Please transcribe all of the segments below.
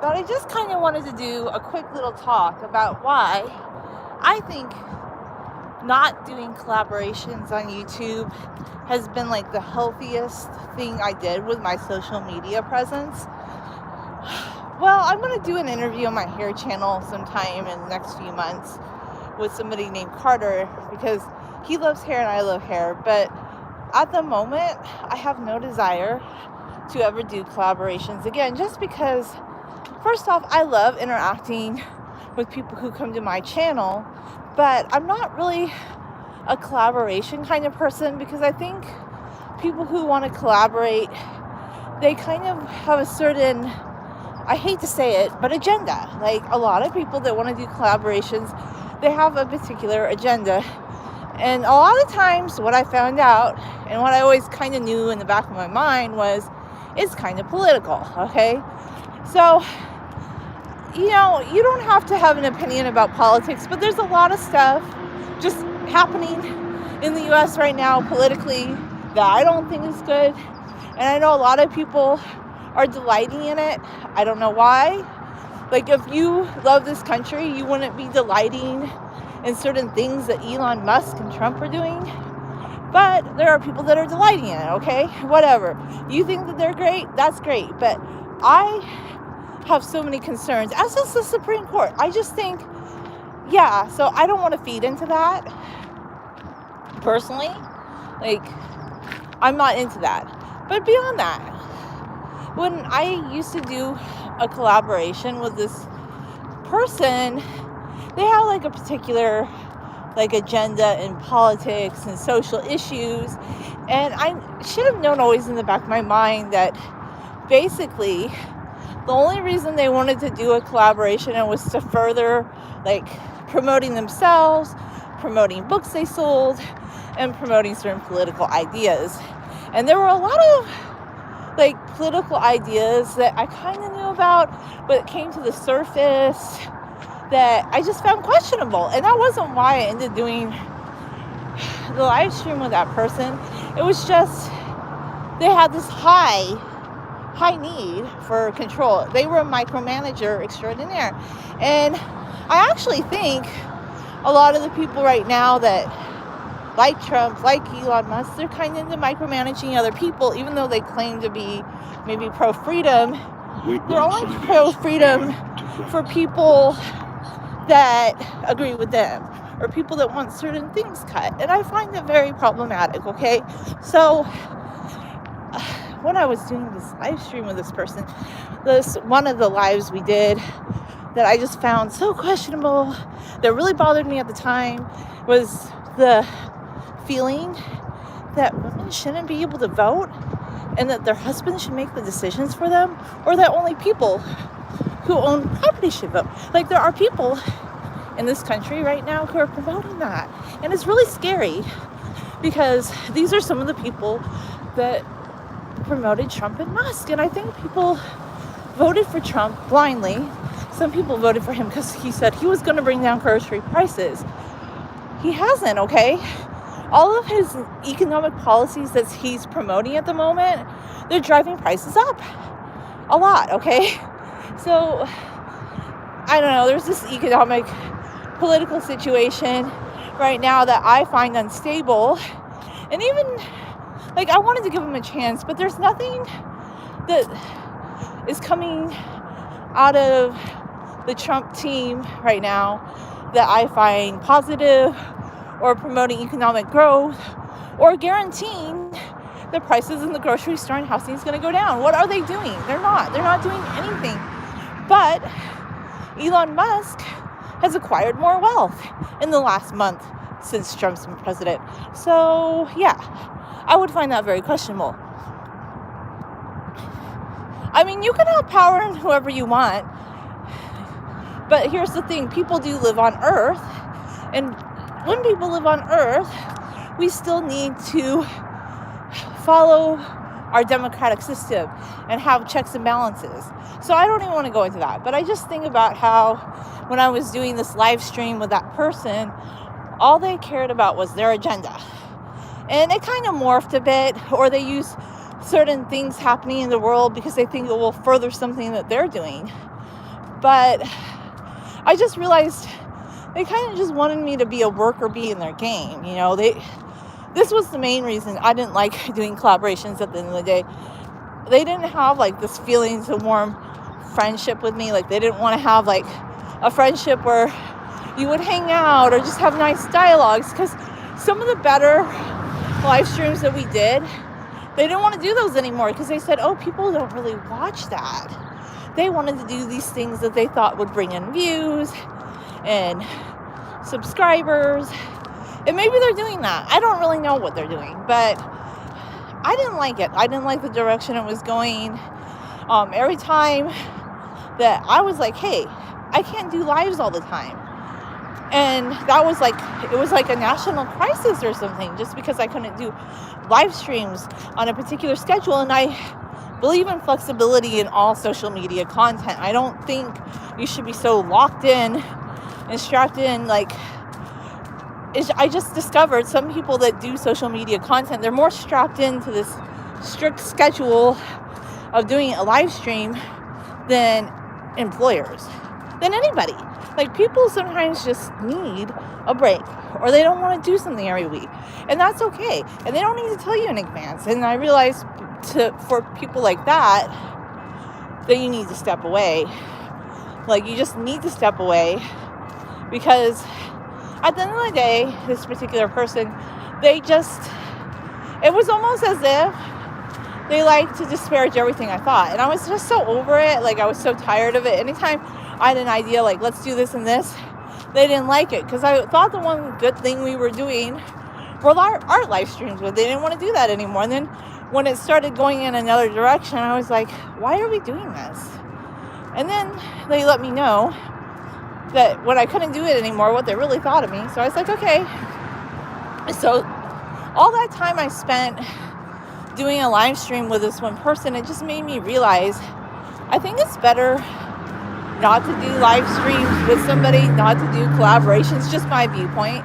but I just kind of wanted to do a quick little talk about why I think not doing collaborations on YouTube has been like the healthiest thing I did with my social media presence. Well, I'm going to do an interview on my hair channel sometime in the next few months with somebody named Carter because he loves hair and I love hair. But at the moment, I have no desire to ever do collaborations again, just because, first off, I love interacting with people who come to my channel, but I'm not really a collaboration kind of person because I think people who want to collaborate, they kind of have a certain, I hate to say it, but agenda. Like a lot of people that want to do collaborations, they have a particular agenda. And a lot of times what I found out and what I always kind of knew in the back of my mind was it's kind of political, okay? So, you don't have to have an opinion about politics, but there's a lot of stuff just happening in the US right now politically that I don't think is good. And I know a lot of people are delighting in it. I don't know why. Like, if you love this country, you wouldn't be delighting in certain things that Elon Musk and Trump are doing. But there are people that are delighting in it, okay? Whatever. You think that they're great? That's great. But I have so many concerns, as does the Supreme Court. I just think, so I don't want to feed into that. Personally, like, I'm not into that. But beyond that, when I used to do a collaboration with this person, they have like a particular agenda in politics and social issues, and I should have known always in the back of my mind that basically the only reason they wanted to do a collaboration was to further promoting themselves, promoting books they sold, and promoting certain political ideas. And there were a lot of political ideas that I kind of knew about, but it came to the surface that I just found questionable. And that wasn't why I ended up doing the live stream with that person. It was just they had this high need for control. They were a micromanager extraordinaire. And I actually think a lot of the people right now that like Trump, like Elon Musk, they're kind of into micromanaging other people, even though they claim to be maybe pro-freedom. They're only pro-freedom for people that agree with them or people that want certain things cut. And I find it very problematic, okay? So when I was doing this live stream with this person, one of the lives we did that I just found so questionable, that really bothered me at the time, was the feeling that women shouldn't be able to vote and that their husbands should make the decisions for them, or that only people who own property should vote. Like, there are people in this country right now who are promoting that, and it's really scary because these are some of the people that promoted Trump and Musk. And I think people voted for Trump blindly. Some people voted for him because he said he was going to bring down grocery prices. He hasn't, okay? All of his economic policies that he's promoting at the moment, they're driving prices up a lot, okay? So, I don't know, there's this economic, political situation right now that I find unstable. And even, I wanted to give him a chance, but there's nothing that is coming out of the Trump team right now that I find positive or promoting economic growth or guaranteeing the prices in the grocery store and housing is going to go down. What are they doing? They're not doing anything. But Elon Musk has acquired more wealth in the last month since Trump's been president. So, I would find that very questionable. I mean, you can have power in whoever you want, but here's the thing, people do live on Earth, and when people live on Earth, we still need to follow our democratic system and have checks and balances. So I don't even want to go into that, but I just think about how when I was doing this live stream with that person, all they cared about was their agenda. And it kind of morphed a bit, or they use certain things happening in the world because they think it will further something that they're doing. But I just realized they kind of just wanted me to be a worker bee in their game. This was the main reason I didn't like doing collaborations at the end of the day. They didn't have like this feelings of warm friendship with me. Like they didn't want to have like a friendship where you would hang out or just have nice dialogues, because some of the better live streams that we did, they didn't want to do those anymore because they said, oh, people don't really watch that. They wanted to do these things that they thought would bring in views and subscribers. And maybe they're doing that. I don't really know what they're doing, but I didn't like it. I didn't like the direction it was going. Every time that I was like, hey, I can't do lives all the time. And that was like, it was like a national crisis or something, just because I couldn't do live streams on a particular schedule. And I believe in flexibility in all social media content. I don't think you should be so locked in and strapped in. I just discovered some people that do social media content, they're more strapped into this strict schedule of doing a live stream than employers, than anybody. Like, people sometimes just need a break, or they don't want to do something every week, and that's okay. And they don't need to tell you in advance. And I realized for people like that you need to step away. Like, you just need to step away, because at the end of the day, this particular person, it was almost as if they like to disparage everything I thought. And I was just so over it. Like, I was so tired of it. Anytime I had an idea, like, let's do this and this, they didn't like it. Because I thought the one good thing we were doing were art live streams, but they didn't want to do that anymore. And then when it started going in another direction, I was like, why are we doing this? And then they let me know that when I couldn't do it anymore, what they really thought of me. So I was like, okay. So all that time I spent doing a live stream with this one person, it just made me realize I think it's better not to do live streams with somebody, not to do collaborations. Just my viewpoint.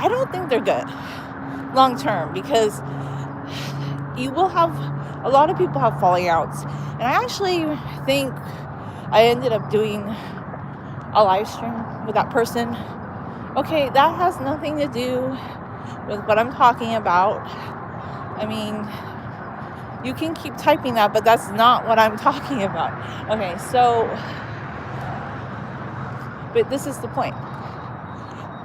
I don't think they're good long term, because you will have, a lot of people have falling outs. And I actually think I ended up doing a live stream with that person. Okay, that has nothing to do with what I'm talking about. I mean, you can keep typing that, but that's not what I'm talking about. Okay, but this is the point.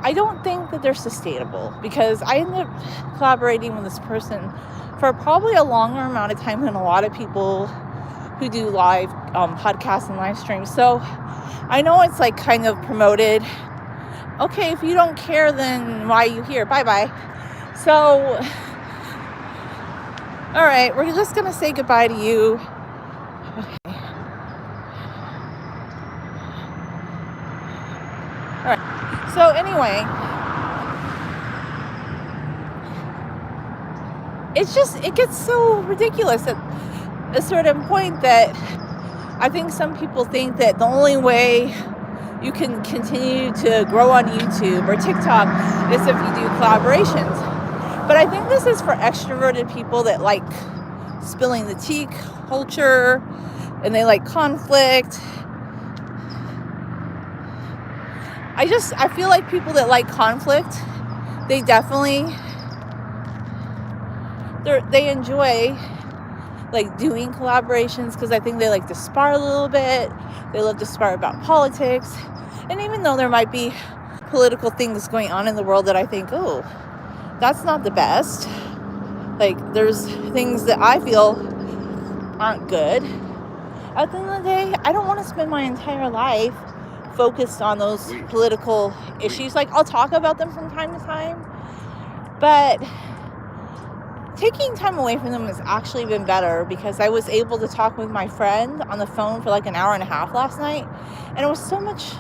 I don't think that they're sustainable, because I ended up collaborating with this person for probably a longer amount of time than a lot of people who do live podcasts and live streams. So I know it's like kind of promoted. Okay, if you don't care, then why are you here? Bye-bye. So, all right, we're just going to say goodbye to you. Okay. All right. So anyway, it gets so ridiculous at a certain point that I think some people think that the only way you can continue to grow on YouTube or TikTok is if you do collaborations. But I think this is for extroverted people that like spilling the tea culture, and they like conflict. I feel like people that like conflict, they definitely, they enjoy like doing collaborations, because I think they like to spar a little bit. They love to spar about politics. And even though there might be political things going on in the world that I think, oh, that's not the best. Like, there's things that I feel aren't good. At the end of the day, I don't want to spend my entire life focused on those political issues. Like, I'll talk about them from time to time, but taking time away from them has actually been better, because I was able to talk with my friend on the phone for like an hour and a half last night, and it was so much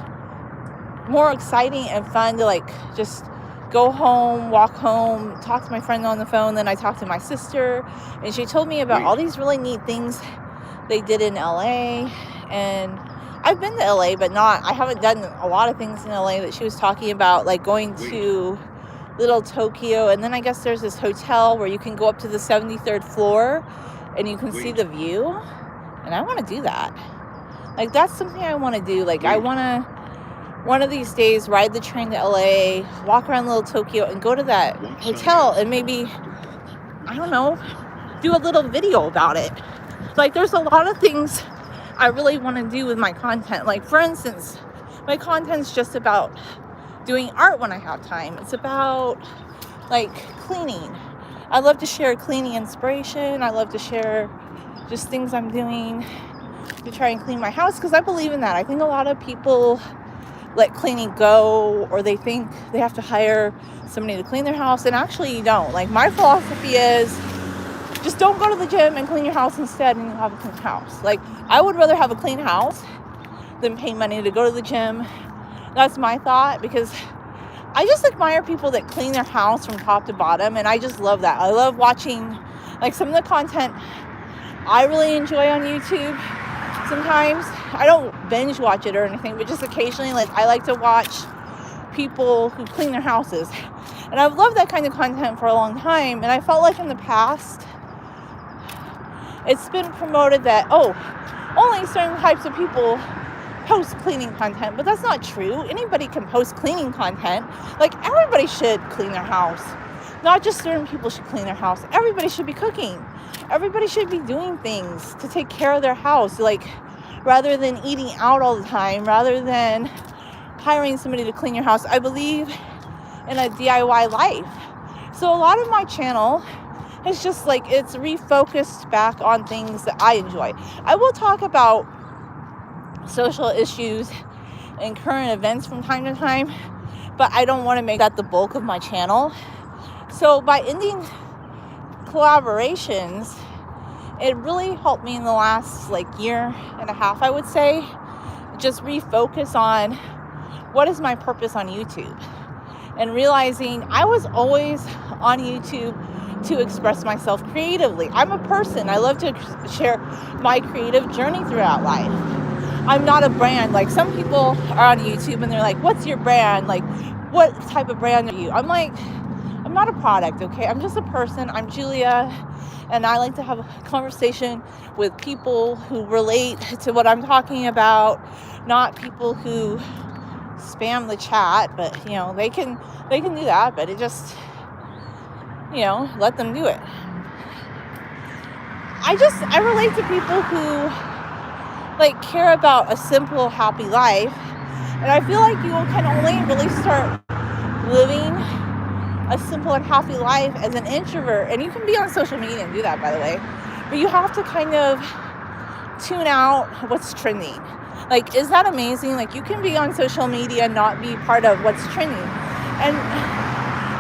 more exciting and fun to like just go home, walk home, talk to my friend on the phone. Then I talked to my sister, and she told me about all these really neat things they did in LA. And I've been to LA, but I haven't done a lot of things in LA that she was talking about, like going to Little Tokyo. And then I guess there's this hotel where you can go up to the 73rd floor and you can see the view. And I want to do that. Like, that's something I want to do. Like, I want to, one of these days, ride the train to LA, walk around Little Tokyo, and go to that hotel and maybe, I don't know, do a little video about it. Like, there's a lot of things I really want to do with my content. Like, for instance, my content's just about doing art when I have time. It's about, like, cleaning. I love to share cleaning inspiration. I love to share just things I'm doing to try and clean my house, because I believe in that. I think a lot of people let cleaning go, or they think they have to hire somebody to clean their house, and actually you don't. Like, my philosophy is just don't go to the gym and clean your house instead, and you'll have a clean house. Like, I would rather have a clean house than pay money to go to the gym. That's my thought, because I just admire people that clean their house from top to bottom, and I just love that. I love watching, like, some of the content I really enjoy on YouTube. Sometimes I don't binge watch it or anything, but just occasionally, like, I like to watch people who clean their houses, and I've loved that kind of content for a long time. And I felt like in the past it's been promoted that, oh, only certain types of people post cleaning content, but that's not true. Anybody can post cleaning content. Like, everybody should clean their house. Not just certain people should clean their house. Everybody should be cooking. Everybody should be doing things to take care of their house, like, rather than eating out all the time, rather than hiring somebody to clean your house. I believe in a DIY life. So a lot of my channel is just like, it's refocused back on things that I enjoy. I will talk about social issues and current events from time to time, but I don't want to make that the bulk of my channel. So by ending collaborations, it really helped me in the last, like, year and a half, I would say, just refocus on what is my purpose on YouTube, and realizing I was always on YouTube to express myself creatively. I'm a person. I love to share my creative journey throughout life. I'm not a brand. Like, some people are on YouTube and they're like, what's your brand? Like, what type of brand are you? I'm like, I'm not a product, okay? I'm just a person. I'm Julia, and I like to have a conversation with people who relate to what I'm talking about, not people who spam the chat. But, you know, they can do that, but it just, you know, let them do it. I relate to people who, like, care about a simple, happy life. And I feel like you can only really start living a simple and happy life as an introvert. And you can be on social media and do that, by the way. But you have to kind of tune out what's trending. Like, is that amazing? Like, you can be on social media and not be part of what's trending. And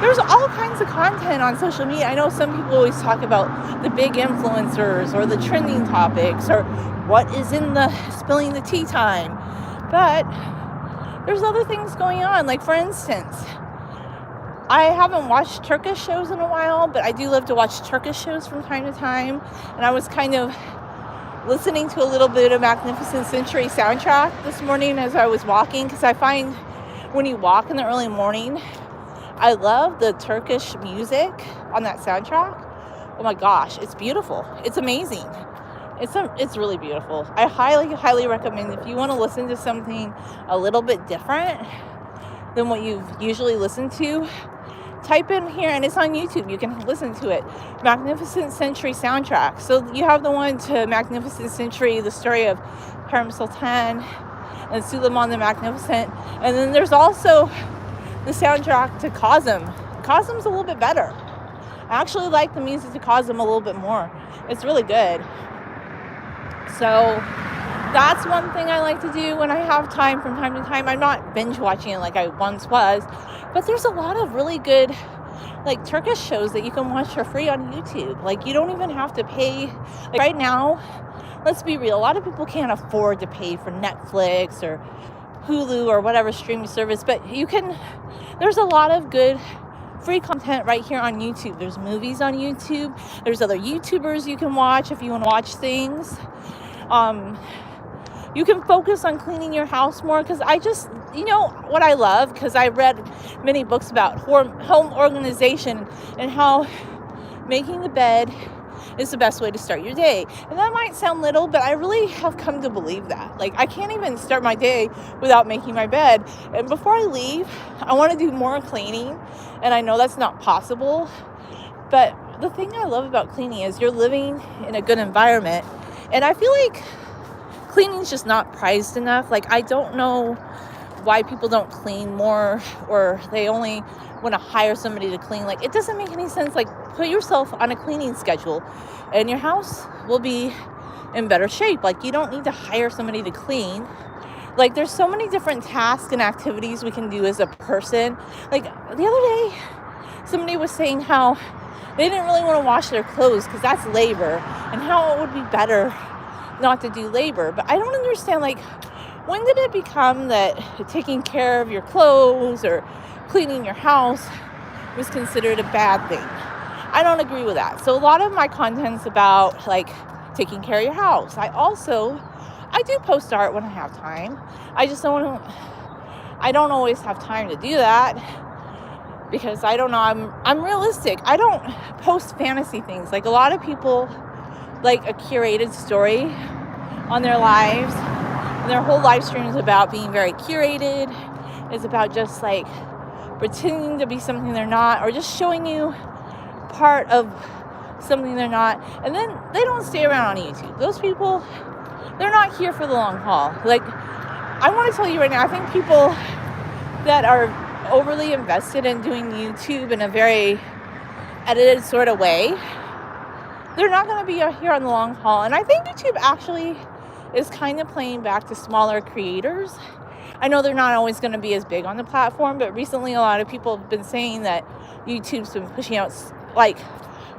there's all kinds of content on social media. I know some people always talk about the big influencers or the trending topics or what is in the spilling the tea time. But there's other things going on. Like, for instance, I haven't watched Turkish shows in a while, but I do love to watch Turkish shows from time to time. And I was kind of listening to a little bit of Magnificent Century soundtrack this morning as I was walking, because I find when you walk in the early morning, I love the Turkish music on that soundtrack. Oh my gosh, it's beautiful. It's amazing. It's really beautiful. I highly recommend, if you want to listen to something a little bit different than what you've usually listened to, type in here, and it's on YouTube. You can listen to it. Magnificent Century soundtrack. So you have the one to Magnificent Century, the story of Harem Sultan and Suleiman the Magnificent. And then there's also the soundtrack to Kazım. Kazım's a little bit better. I actually like the music to Kazım a little bit more. It's really good. So that's one thing I like to do when I have time from time to time. I'm not binge watching it like I once was, but there's a lot of really good, like, Turkish shows that you can watch for free on YouTube. Like, you don't even have to pay. Like, right now, let's be real, a lot of people can't afford to pay for Netflix or Hulu or whatever streaming service, but there's a lot of good free content right here on YouTube. There's movies on YouTube. There's other YouTubers you can watch if you want to watch things. You can focus on cleaning your house more, because I just, you know what I love, because I read many books about home organization and how making the bed is the best way to start your day. And that might sound little, but I really have come to believe that. Like, I can't even start my day without making my bed. And before I leave, I want to do more cleaning. And I know that's not possible. But the thing I love about cleaning is you're living in a good environment. And I feel like cleaning's just not prized enough. Like, I don't know why people don't clean more, or they only want to hire somebody to clean. Like, it doesn't make any sense. Like, put yourself on a cleaning schedule and your house will be in better shape. Like, you don't need to hire somebody to clean. Like, there's so many different tasks and activities we can do as a person. Like, the other day, somebody was saying how they didn't really want to wash their clothes because that's labor, and how it would be better not to do labor. But I don't understand, like, when did it become that taking care of your clothes or cleaning your house was considered a bad thing? I don't agree with that. So a lot of my content's about, like, taking care of your house. I do post art when I have time. I don't always have time to do that because I don't know, I'm realistic. I don't post fantasy things. Like, a lot of people like a curated story on their lives. Their whole live stream is about being very curated. It's about just, like, pretending to be something they're not, or just showing you part of something they're not. And then they don't stay around on YouTube. Those people, they're not here for the long haul. Like, I want to tell you right now, I think people that are overly invested in doing YouTube in a very edited sort of way, they're not going to be here on the long haul. And I think YouTube actually is kind of playing back to smaller creators. I know they're not always going to be as big on the platform, but recently a lot of people have been saying that YouTube's been pushing out, like,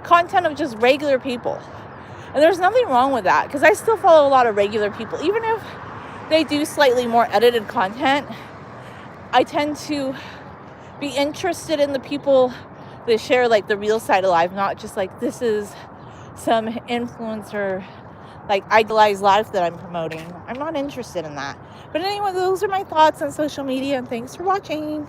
content of just regular people. And there's nothing wrong with that, because I still follow a lot of regular people. Even if they do slightly more edited content, I tend to be interested in the people that share, like, the real side of life, not just like this is some influencer, like, idealized life that I'm promoting. I'm not interested in that. But anyway, those are my thoughts on social media, and thanks for watching.